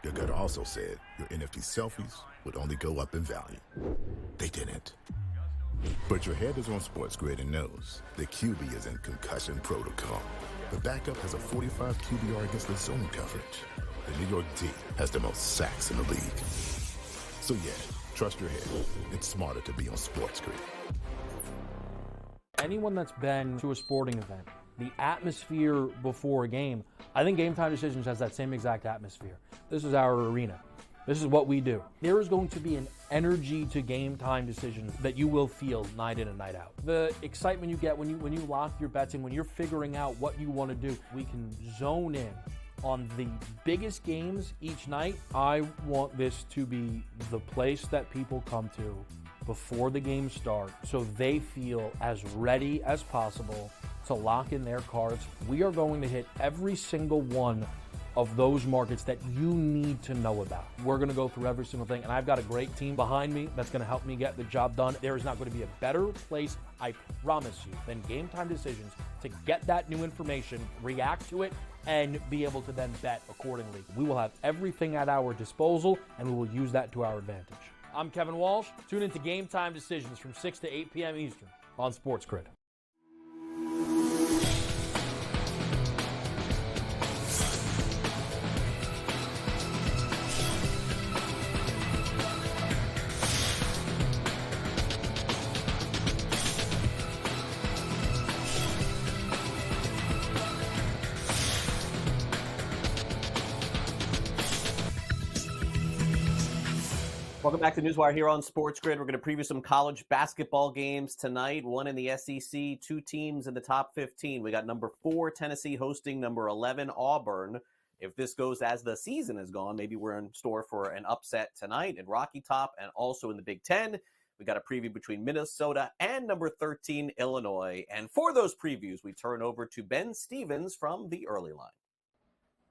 Your gut also said your NFT selfies would only go up in value. They didn't. But your head is on SportsGrid and knows the QB is in concussion protocol. The backup has a 45 QBR against the zone coverage. The New York D has the most sacks in the league. So yeah, trust your head. It's smarter to be on SportsGrid. Anyone that's been to a sporting event, the atmosphere before a game, I think Game Time Decisions has that same exact atmosphere. This is our arena. This is what we do. There is going to be an energy to Game Time Decisions that you will feel night in and night out. The excitement you get when you lock your bets in, when you're figuring out what you want to do, we can zone in on the biggest games each night. I want this to be the place that people come to before the games start so they feel as ready as possible to lock in their cards. We are going to hit every single one of those markets that you need to know about. We're going to go through every single thing, and I've got a great team behind me that's going to help me get the job done. There is not going to be a better place, I promise you, than Game Time Decisions to get that new information, react to it, and be able to then bet accordingly. We will have everything at our disposal, and we will use that to our advantage. I'm Kevin Walsh. Tune into Game Time Decisions from 6 to 8 p.m. Eastern on SportsGrid. Welcome back to NewsWire here on SportsGrid. We're going to preview some college basketball games tonight. One in the SEC, two teams in the top 15. We got number 4, Tennessee, hosting number 11, Auburn. If this goes as the season has gone, maybe we're in store for an upset tonight in Rocky Top and also in the Big Ten. We got a preview between Minnesota and number 13, Illinois. And for those previews, we turn over to Ben Stevens from the early line.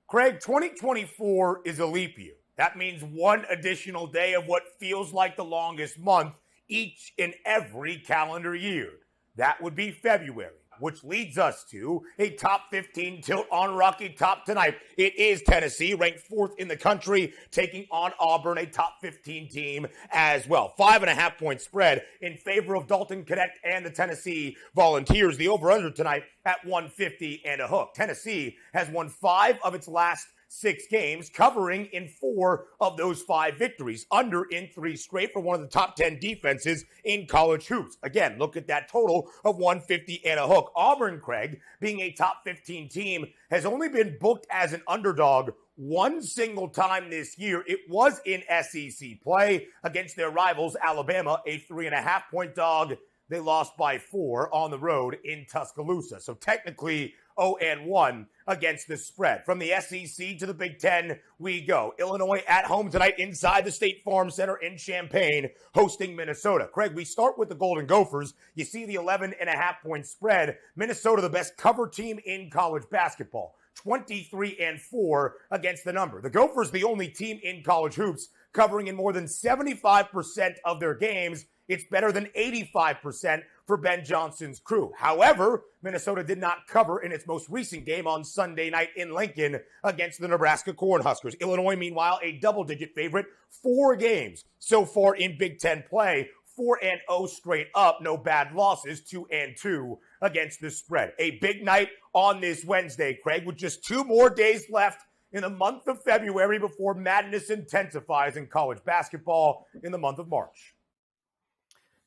Craig, 2024 is a leap year. That means one additional day of what feels like the longest month each and every calendar year. That would be February, which leads us to a top 15 tilt on Rocky Top tonight. It is Tennessee, ranked 4th in the country, taking on Auburn, a top 15 team as well. 5.5-point spread in favor of Dalton Connect and the Tennessee Volunteers. The over-under tonight at 150 and a hook. Tennessee has won 5 of its last 6 games, covering in 4 of those 5 victories, under in 3 straight for one of the top 10 defenses in college hoops. Again, look at that total of 150 and a hook. Auburn, Craig, being a top 15 team, has only been booked as an underdog one single time this year. It was in SEC play against their rivals, Alabama, a 3.5-point dog. They lost by 4 on the road in Tuscaloosa. So technically 0-1 against the spread. From the SEC to the Big Ten, we go. Illinois at home tonight inside the State Farm Center in Champaign, hosting Minnesota. Craig, we start with the Golden Gophers. You see the 11.5-point spread. Minnesota, the best cover team in college basketball. 23-4 against the number. The Gophers, the only team in college hoops covering in more than 75% of their games. It's better than 85% for Ben Johnson's crew. However, Minnesota did not cover in its most recent game on Sunday night in Lincoln against the Nebraska Cornhuskers. Illinois, meanwhile, a double-digit favorite. 4 games so far in Big Ten play. 4-0 straight up. No bad losses. 2-2 against the spread. A big night on this Wednesday, Craig, with just 2 more days left in the month of February before madness intensifies in college basketball in the month of March.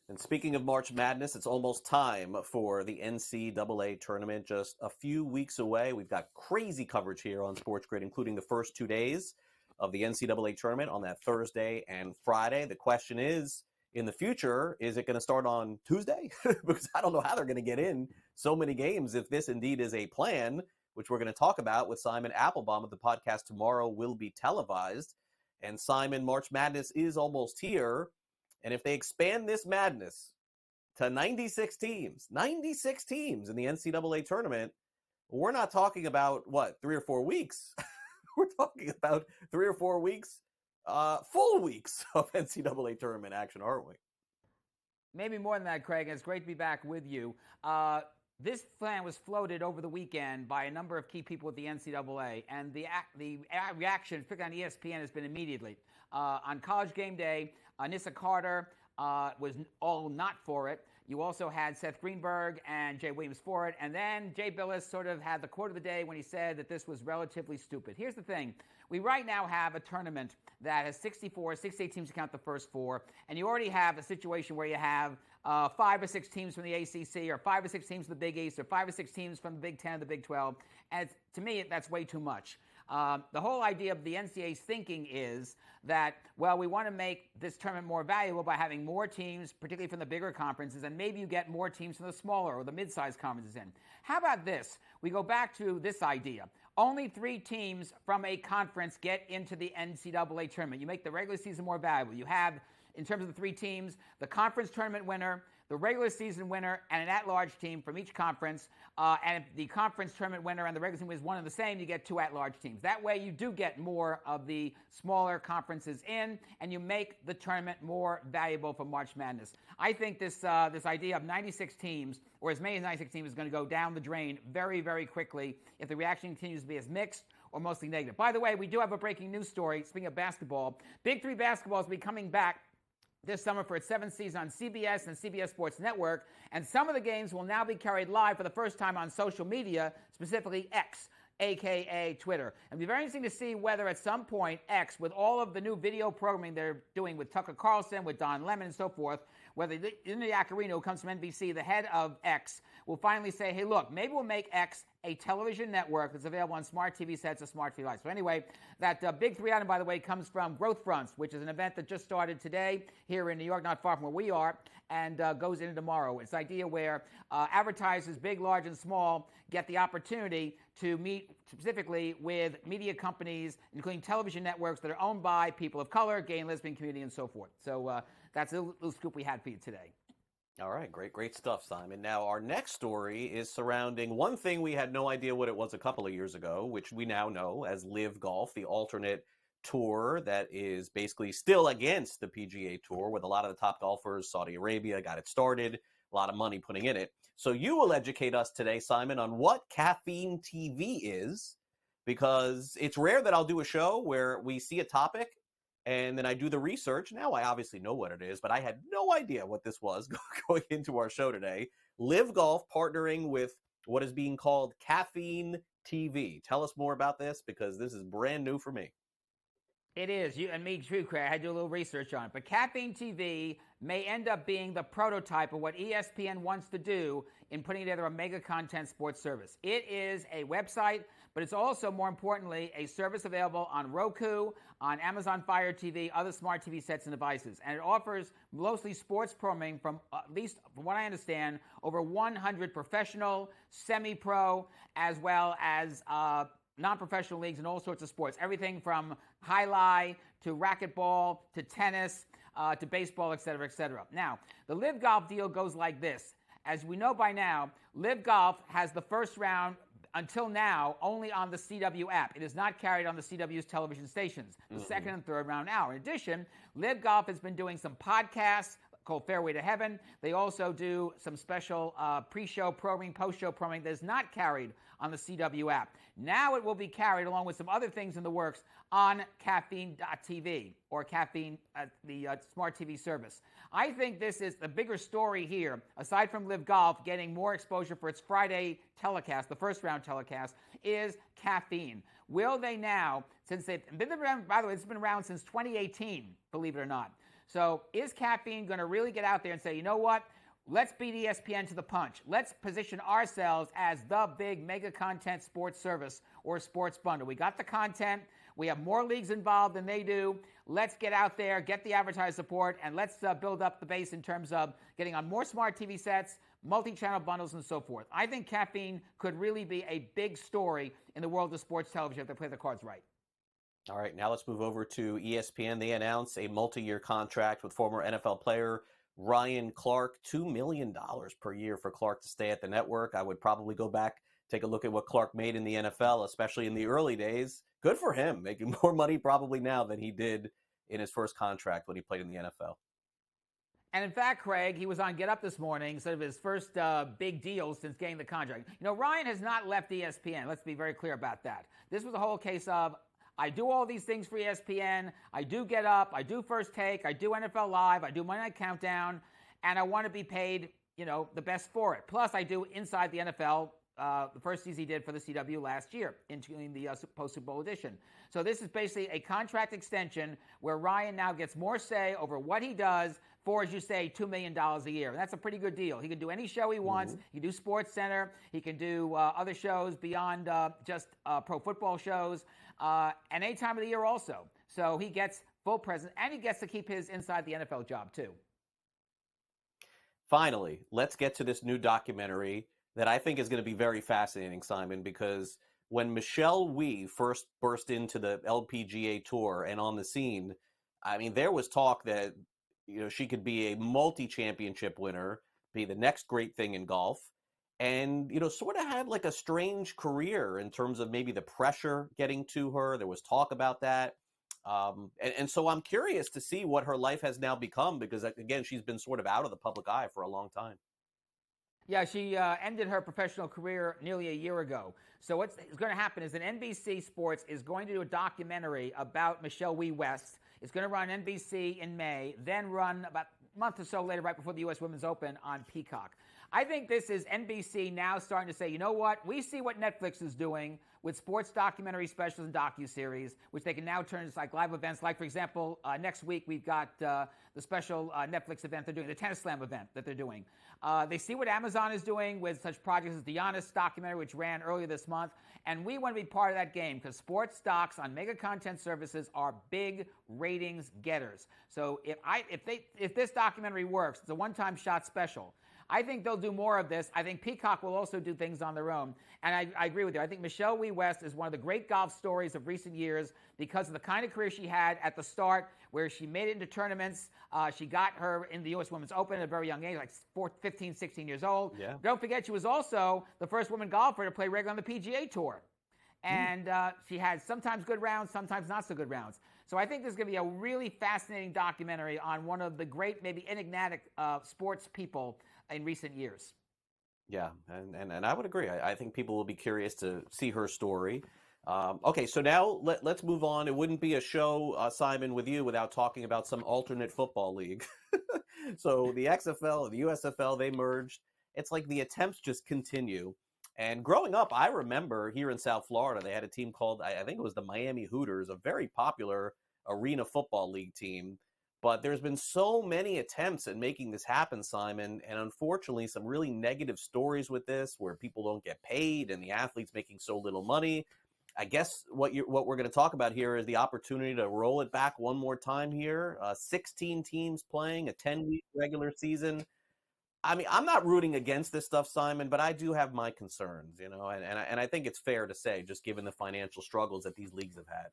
And speaking of March Madness, it's almost time for the NCAA tournament. Just a few weeks away. We've got crazy coverage here on SportsGrid, including the first 2 days of the NCAA tournament on that Thursday and Friday. The question is, in the future, is it going to start on Tuesday? Because I don't know how they're going to get in so many games if this indeed is a plan, which we're going to talk about with Simon Applebaum of the podcast tomorrow will be televised. And Simon, March Madness is almost here. And if they expand this madness to 96 teams in the NCAA tournament, we're not talking about, 3 or 4 weeks? We're talking about 3 or 4 weeks, full weeks of NCAA tournament action, aren't we? Maybe more than that, Craig. It's great to be back with you. This plan was floated over the weekend by a number of key people at the NCAA, and the reaction, particularly on ESPN, has been immediately. On College Game Day, Anissa Carter was all not for it. You also had Seth Greenberg and Jay Williams for it. And then Jay Billis sort of had the quote of the day when he said that this was relatively stupid. Here's the thing. We right now have a tournament that has 68 teams to count the first 4. And you already have a situation where you have 5 or 6 teams from the ACC or 5 or 6 teams from the Big East or 5 or 6 teams from the Big 10 or the Big 12. And to me, that's way too much. The whole idea of the NCAA's thinking is that, well, we want to make this tournament more valuable by having more teams, particularly from the bigger conferences, and maybe you get more teams from the smaller or the mid-sized conferences in. How about this? We go back to this idea. Only 3 teams from a conference get into the NCAA tournament. You make the regular season more valuable. You have, in terms of the 3 teams, the conference tournament winner, the regular season winner, and an at-large team from each conference. And if the conference tournament winner and the regular season winner is one and the same, you get 2 at-large teams. That way you do get more of the smaller conferences in, and you make the tournament more valuable for March Madness. I think this idea of 96 teams, or as many as 96 teams, is going to go down the drain very, very quickly if the reaction continues to be as mixed or mostly negative. By the way, we do have a breaking news story. Speaking of basketball, Big 3 basketball will be coming back this summer for its 7th season on CBS and CBS Sports Network, and some of the games will now be carried live for the first time on social media, specifically X, a.k.a. Twitter. It'll be very interesting to see whether at some point X, with all of the new video programming they're doing with Tucker Carlson, with Don Lemon and so forth, whether Linda Yaccarino, who comes from NBC, the head of X, will finally say, hey, look, maybe we'll make X a television network that's available on smart TV sets or smart TV devices. So anyway, that big 3 item, by the way, comes from Growth Fronts, which is an event that just started today here in New York, not far from where we are, and goes into tomorrow. It's an idea where advertisers, big, large, and small, get the opportunity to meet specifically with media companies, including television networks that are owned by people of color, gay and lesbian community, and so forth. So that's a little scoop we had for you today. All right, great stuff, Simon. Now, our next story is surrounding one thing we had no idea what it was a couple of years ago, which we now know as Live Golf, the alternate tour that is basically still against the PGA Tour, with a lot of the top golfers. Saudi Arabia got it started, a lot of money putting in it. So you will educate us today, Simon, on what Caffeine TV is, because it's rare that I'll do a show where we see a topic and then I do the research. Now I obviously know what it is, but I had no idea what this was going into our show today. Live Golf partnering with what is being called Caffeine TV. Tell us more about this, because this is brand new for me. It is. You and me too, Craig. I had to do a little research on it. But Caffeine TV may end up being the prototype of what ESPN wants to do in putting together a mega content sports service. It is a website, but it's also, more importantly, a service available on Roku, on Amazon Fire TV, other smart TV sets and devices. And it offers mostly sports programming from, at least from what I understand, over 100 professional, semi-pro, as well as non-professional leagues in all sorts of sports. Everything from highlight to racquetball to tennis to baseball, et cetera, et cetera. Now, the Live Golf deal goes like this. As we know by now, Live Golf has the first round until now only on the CW app. It is not carried on the CW's television stations, the second and third round now. In addition, Live Golf has been doing some podcasts called Fairway to Heaven. They also do some special pre-show programming, post-show programming that is not carried on the CW app. Now it will be carried, along with some other things in the works, on Caffeine.tv, or Caffeine, the smart TV service. I think this is the bigger story here, aside from Live Golf getting more exposure for its Friday telecast, the first round telecast, is Caffeine. Will they now, since they've been around, by the way, it's been around since 2018, believe it or not. So is Caffeine going to really get out there and say, you know what? Let's beat ESPN to the punch. Let's position ourselves as the big mega content sports service or sports bundle. We got the content. We have more leagues involved than they do. Let's get out there, get the advertiser support, and let's build up the base in terms of getting on more smart TV sets, multi-channel bundles, and so forth. I think Caffeine could really be a big story in the world of sports television if they play the cards right. All right, now let's move over to ESPN. They announced a multi-year contract with former NFL player Ryan Clark, $2 million per year for Clark to stay at the network. I would probably go back, take a look at what Clark made in the NFL, especially in the early days. Good for him, making more money probably now than he did in his first contract when he played in the NFL. And in fact, Craig, he was on Get Up this morning, sort of his first big deal since getting the contract. You know, Ryan has not left ESPN. Let's be very clear about that. This was a whole case of, I do all these things for ESPN. I do Get Up. I do First Take. I do NFL Live. I do Monday Night Countdown. And I want to be paid, you know, the best for it. Plus, I do Inside the NFL, the first season he did for the CW last year, including the post-Super Bowl edition. So this is basically a contract extension where Ryan now gets more say over what he does for, as you say, $2 million a year. And that's a pretty good deal. He can do any show he wants. He can do Sports Center. He can do other shows beyond just pro football shows. And any time of the year also. So he gets full presence, and he gets to keep his Inside the NFL job too. Finally, let's get to this new documentary that I think is going to be very fascinating, Simon, because when Michelle Wie first burst into the LPGA Tour and on the scene, I mean, there was talk that, you know, she could be a multi-championship winner, be the next great thing in golf. And, you know, sort of had like a strange career in terms of maybe the pressure getting to her. There was talk about that. And so I'm curious to see what her life has now become, because, again, she's been sort of out of the public eye for a long time. Yeah, she ended her professional career nearly a year ago. So what's going to happen is that NBC Sports is going to do a documentary about Michelle Wie West. It's going to run NBC in May, then run about a month or so later, right before the U.S. Women's Open, on Peacock. I think this is NBC now starting to say, you know what? We see what Netflix is doing with sports documentary specials and docuseries, which they can now turn into like live events. Like, for example, next week we've got the special Netflix event they're doing, the Tennis Slam event that they're doing. They see what Amazon is doing with such projects as the Giannis documentary, which ran earlier this month. And we want to be part of that game because sports docs on mega content services are big ratings getters. So if this documentary works, it's a one-time shot special. I think they'll do more of this. I think Peacock will also do things on their own. And I agree with you. I think Michelle Wie West is one of the great golf stories of recent years because of the kind of career she had at the start where she made it into tournaments. She got her in the U.S. Women's Open at a very young age, like 15, 16 years old. Yeah. Don't forget, she was also the first woman golfer to play regularly on the PGA Tour. And she had sometimes good rounds, sometimes not so good rounds. So I think there's going to be a really fascinating documentary on one of the great, maybe enigmatic sports people in recent years. Yeah, and I would agree. I think people will be curious to see her story. Okay, so now let's move on. It wouldn't be a show, Simon, with you without talking about some alternate football league. So the XFL and the USFL, they merged. It's like the attempts just continue. And growing up, I remember here in South Florida, they had a team called, I think it was the Miami Hooters, a very popular arena football league team. But there's been so many attempts at making this happen, Simon, and unfortunately some really negative stories with this where people don't get paid and the athletes making so little money. I guess what we're going to talk about here is the opportunity to roll it back one more time here. 16 teams playing, a 10-week regular season. I mean, I'm not rooting against this stuff, Simon, but I do have my concerns, and I think it's fair to say, just given the financial struggles that these leagues have had.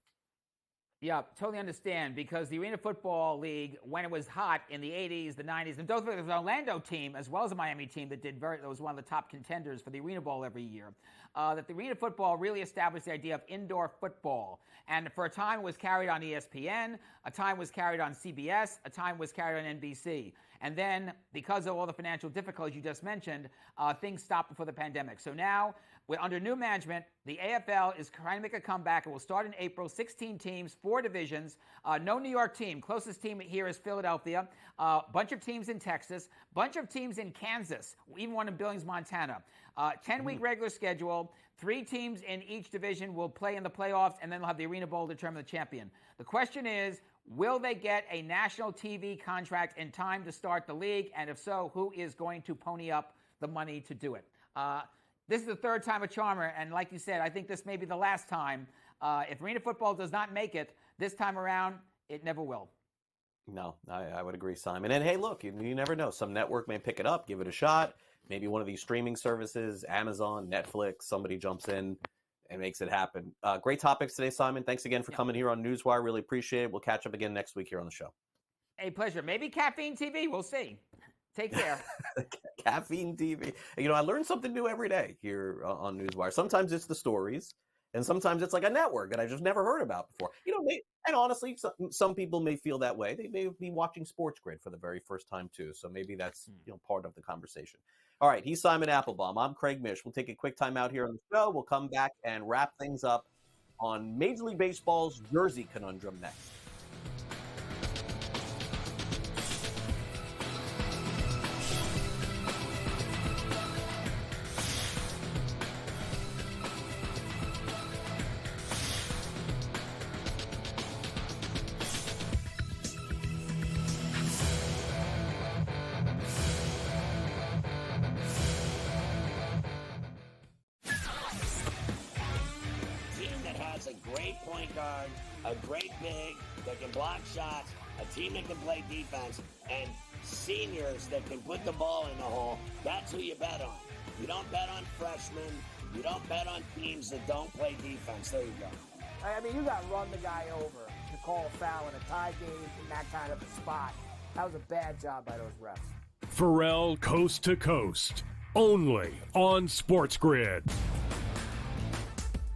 Yeah, totally understand, because the Arena Football League, when it was hot in the 80s, the 90s, and don't forget there was an Orlando team as well as a Miami team that was one of the top contenders for the Arena Bowl every year, that the Arena Football really established the idea of indoor football. And for a time it was carried on ESPN, a time was carried on CBS, a time was carried on NBC. And then, because of all the financial difficulties you just mentioned, things stopped before the pandemic. So now, under new management, the AFL is trying to make a comeback. It will start in April, 16 teams, 4 divisions, no New York team. Closest team here is Philadelphia, bunch of teams in Texas, bunch of teams in Kansas, even one in Billings, Montana. 10-week regular schedule, 3 teams in each division will play in the playoffs, and then they'll have the Arena Bowl to determine the champion. The question is, will they get a national TV contract in time to start the league? And if so, who is going to pony up the money to do it? This is the third time a charmer, and like you said, I think this may be the last time. If Arena Football does not make it this time around, it never will. No, I would agree, Simon. And hey, look, you never know. Some network may pick it up, give it a shot. Maybe one of these streaming services, Amazon, Netflix, somebody jumps in and makes it happen. Great topics today, Simon. Thanks again for coming here on NewsWire. Really appreciate it. We'll catch up again next week here on the show. A pleasure. Maybe Caffeine TV. We'll see. Take care. Caffeine TV. I learn something new every day here on NewsWire. Sometimes it's the stories, and sometimes it's like a network that I just never heard about before. And honestly, some people may feel that way. They may be watching SportsGrid for the very first time too. So maybe that's part of the conversation. All right, he's Simon Applebaum. I'm Craig Mish. We'll take a quick time out here on the show. We'll come back and wrap things up on Major League Baseball's jersey conundrum next. A great big that can block shots, a team that can play defense, and seniors that can put the ball in the hole. That's who you bet on. You don't bet on freshmen. You don't bet on teams that don't play defense. There you go. I mean, you got to run the guy over to call a foul in a tie game in that kind of a spot. That was a bad job by those refs. Pharrell Coast to Coast, only on SportsGrid.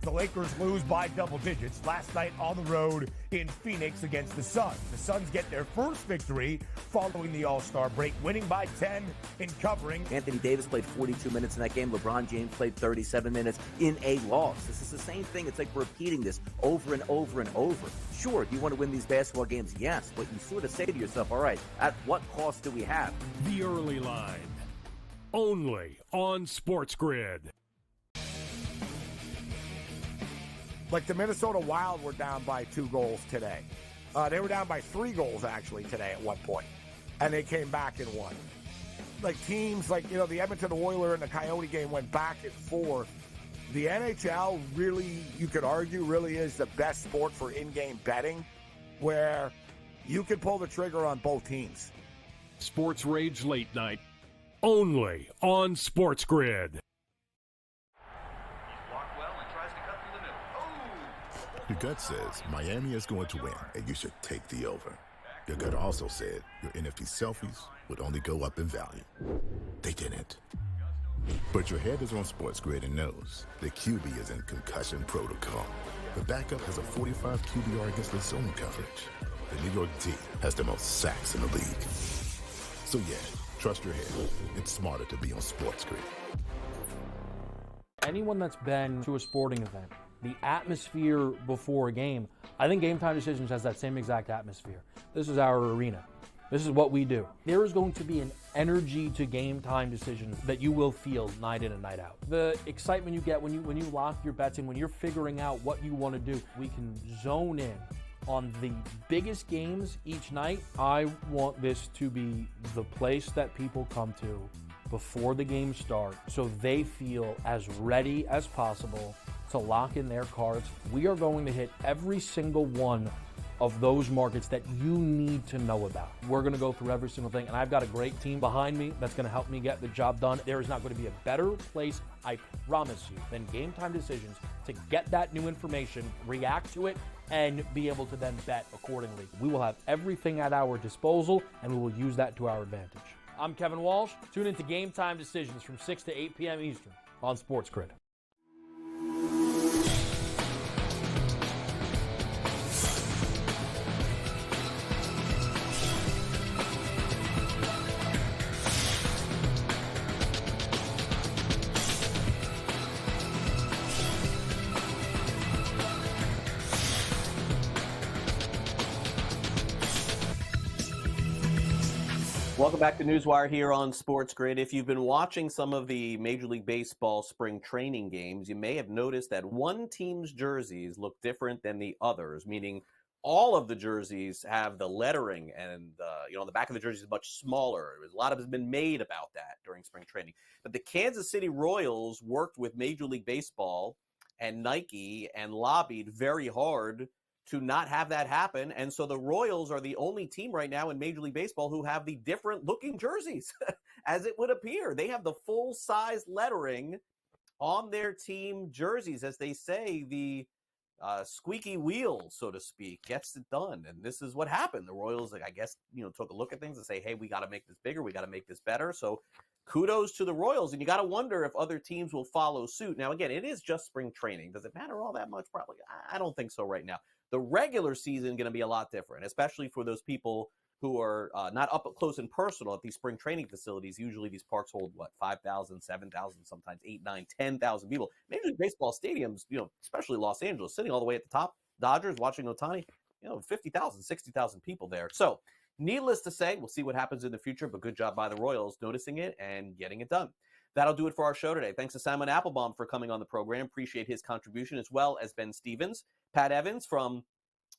The Lakers lose by double digits last night on the road in Phoenix against the Suns. The Suns get their first victory following the All-Star break, winning by 10 in covering. Anthony Davis played 42 minutes in that game. LeBron James played 37 minutes in a loss. This is the same thing. It's like repeating this over and over and over. Sure, do you want to win these basketball games? Yes, but you sort of say to yourself, all right, at what cost do we have? The early line. only on SportsGrid. Like the Minnesota Wild were down by 2 goals today. They were down by 3 goals, actually, today at one point. And they came back and won. Like teams like, the Edmonton Oilers and the Coyote game went back and forth. The NHL really, you could argue, really is the best sport for in-game betting, where you can pull the trigger on both teams. Sports Rage Late Night, only on SportsGrid. Your gut says Miami is going to win, and you should take the over. Your gut also said your NFT selfies would only go up in value. They didn't. But your head is on SportsGrid and knows the QB is in concussion protocol. The backup has a 45 QBR against the zone coverage. The New York D has the most sacks in the league. So yeah, trust your head. It's smarter to be on SportsGrid. Anyone that's been to a sporting event, the atmosphere before a game, I think Game Time Decisions has that same exact atmosphere. This is our arena. This is what we do. There is going to be an energy to Game Time Decisions that you will feel night in and night out. The excitement you get when you lock your bets in, when you're figuring out what you want to do, we can zone in on the biggest games each night. I want this to be the place that people come to before the games start so they feel as ready as possible to lock in their cards. We are going to hit every single one of those markets that you need to know about. We're going to go through every single thing, and I've got a great team behind me that's going to help me get the job done. There is not going to be a better place, I promise you, than Game Time Decisions to get that new information, react to it, and be able to then bet accordingly. We will have everything at our disposal, and we will use that to our advantage. I'm Kevin Walsh. Tune into Game Time Decisions from 6 to 8 p.m. Eastern on SportsGrid. Welcome back to NewsWire here on SportsGrid. If you've been watching some of the Major League Baseball spring training games, you may have noticed that one team's jerseys look different than the others, meaning all of the jerseys have the lettering and the back of the jersey is much smaller. A lot of has been made about that during spring training. But the Kansas City Royals worked with Major League Baseball and Nike and lobbied very hard to not have that happen. And so the Royals are the only team right now in Major League Baseball who have the different looking jerseys, as it would appear. They have the full size lettering on their team jerseys. As they say, the squeaky wheel, so to speak, gets it done. And this is what happened. The Royals, I guess, took a look at things and say, hey, we got to make this bigger. We got to make this better. So kudos to the Royals. And you got to wonder if other teams will follow suit. Now, again, it is just spring training. Does it matter all that much? Probably. I don't think so right now. The regular season is going to be a lot different, especially for those people who are not up close and personal at these spring training facilities. Usually these parks hold, 5,000, 7,000, sometimes 8, 9, 10,000 people. Major League Baseball stadiums, especially Los Angeles, sitting all the way at the top, Dodgers watching Ohtani, 50,000, 60,000 people there. So needless to say, we'll see what happens in the future, but good job by the Royals noticing it and getting it done. That'll do it for our show today. Thanks to Simon Applebaum for coming on the program. Appreciate his contribution, as well as Ben Stevens, Pat Evans from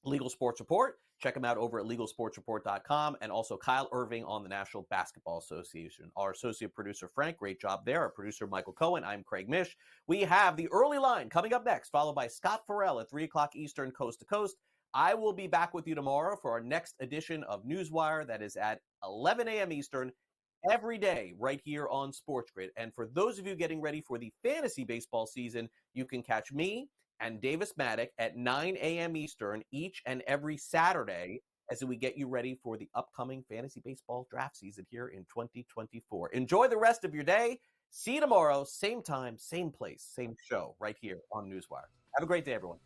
Legal Sports Report. Check him out over at LegalSportsReport.com, and also Kyle Irving on the National Basketball Association. Our associate producer, Frank, great job there. Our producer, Michael Cohen. I'm Craig Mish. We have the early line coming up next, followed by Scott Farrell at 3 o'clock Eastern, coast to coast. I will be back with you tomorrow for our next edition of NewsWire. That is at 11 a.m. Eastern. Every day right here on SportsGrid. And for those of you getting ready for the fantasy baseball season, you can catch me and Davis Maddock at 9 a.m. Eastern each and every Saturday as we get you ready for the upcoming fantasy baseball draft season here in 2024. Enjoy the rest of your day. See you tomorrow, same time, same place, same show right here on NewsWire. Have a great day, everyone.